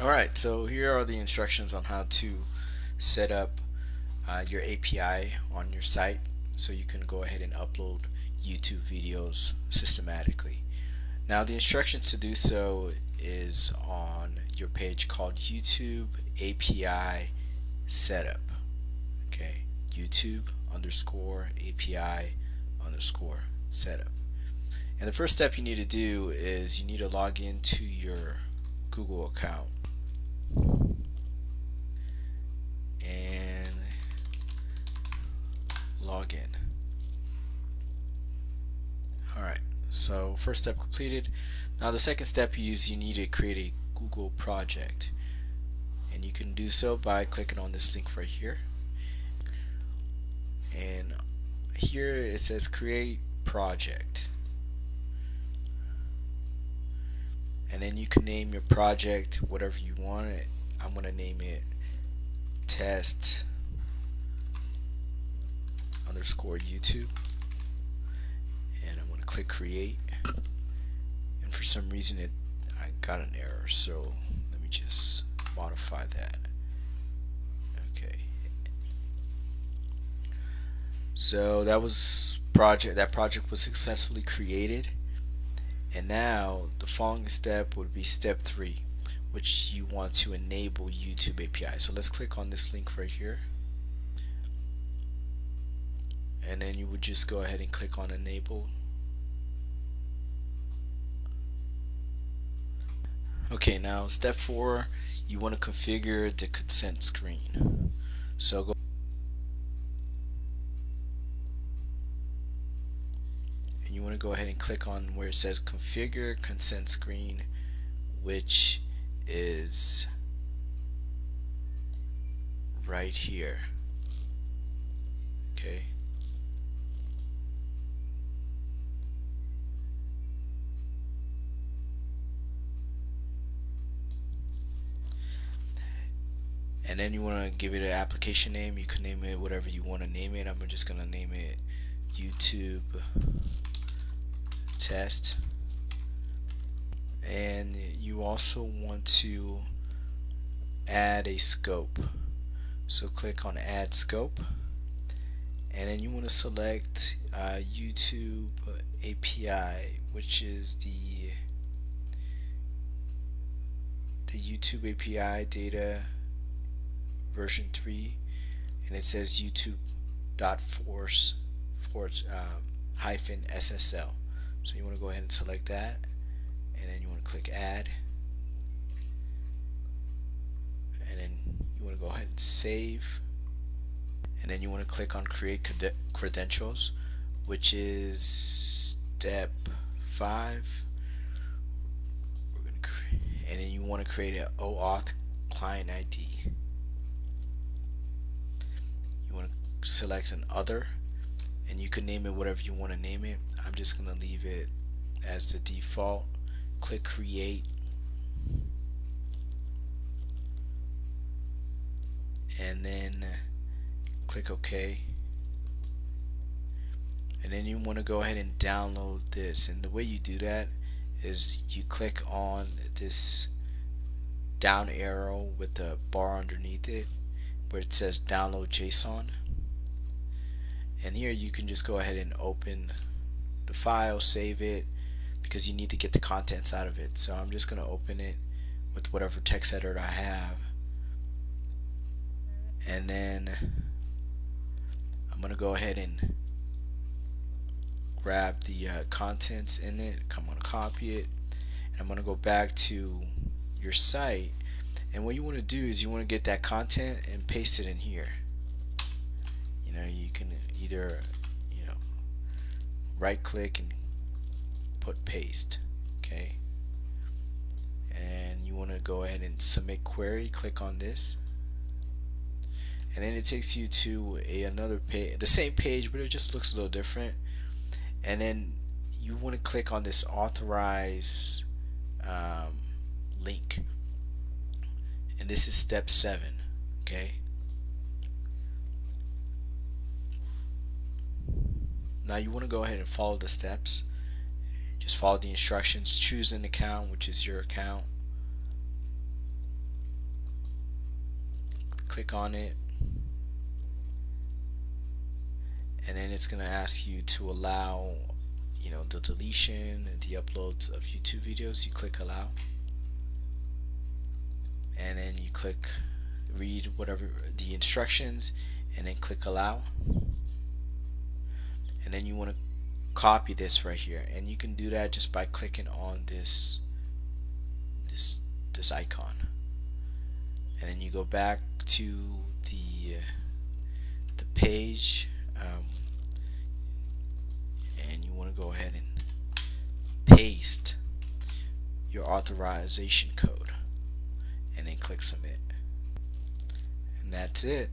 Alright, so here are the instructions on how to set up your API on your site so you can go ahead and upload YouTube videos systematically. Now the instructions to do so is on your page called YouTube API Setup. Okay, YouTube underscore API underscore setup. And the first step you need to do is you need to log into your Google account and log in. Alright, so first step completed. Now the second step is you need to create a Google project. And you can do so by clicking on this link right here. And here it says create project. And then you can name your project whatever you want it. I'm going to name it test underscore YouTube. And I'm going to click create. And for some reason I got an error, so let me just modify that. Okay. So that project was successfully created. And now the following step would be step 3, which you want to enable YouTube API. So let's click on this link right here. And then you would just go ahead and click on enable. Okay, now step 4, you want to configure the consent screen. So go and you want to go ahead and click on where it says configure consent screen, which is right here. Okay. And then you want to give it an application name. You can name it whatever you want to name it. I'm just going to name it YouTube test. And you also want to add a scope. So click on add scope. And then you want to select YouTube API, which is the YouTube API data version 3, and it says youtube.force hyphen SSL. So you want to go ahead and select that, and then you want to click add, and then you want to go ahead and save, and then you want to click on create credentials, which is step 5. And then you want to create an OAuth client ID. You want to select an other, and you can name it whatever you want to name it. I'm just going to leave it as the default. Click create, and then click OK. And then you want to go ahead and download this, and the way you do that is you click on this down arrow with the bar underneath it where it says download JSON, and here you can just go ahead and open the file, save it, because you need to get the contents out of it. So I'm just going to open it with whatever text editor I have, and then I'm going to go ahead and grab the contents in it. I'm going to copy it, and I'm going to go back to your site, and what you want to do is you want to get that content and paste it in here. You can either right click and put paste. Okay, and you want to go ahead and submit query. Click on this, and then it takes you to another page, the same page, but it just looks a little different. And then you want to click on this authorize link, and this is step 7. Okay, now you want to go ahead and follow the steps. Just follow the instructions. Choose an account, which is your account, click on it, and then it's gonna ask you to allow, you know, the deletion and the uploads of YouTube videos. You click allow, and then you click read whatever the instructions, and then click allow, and then you want to copy this right here, and you can do that just by clicking on this icon, and then you go back to the page, and you want to go ahead and paste your authorization code, and then click submit, and that's it.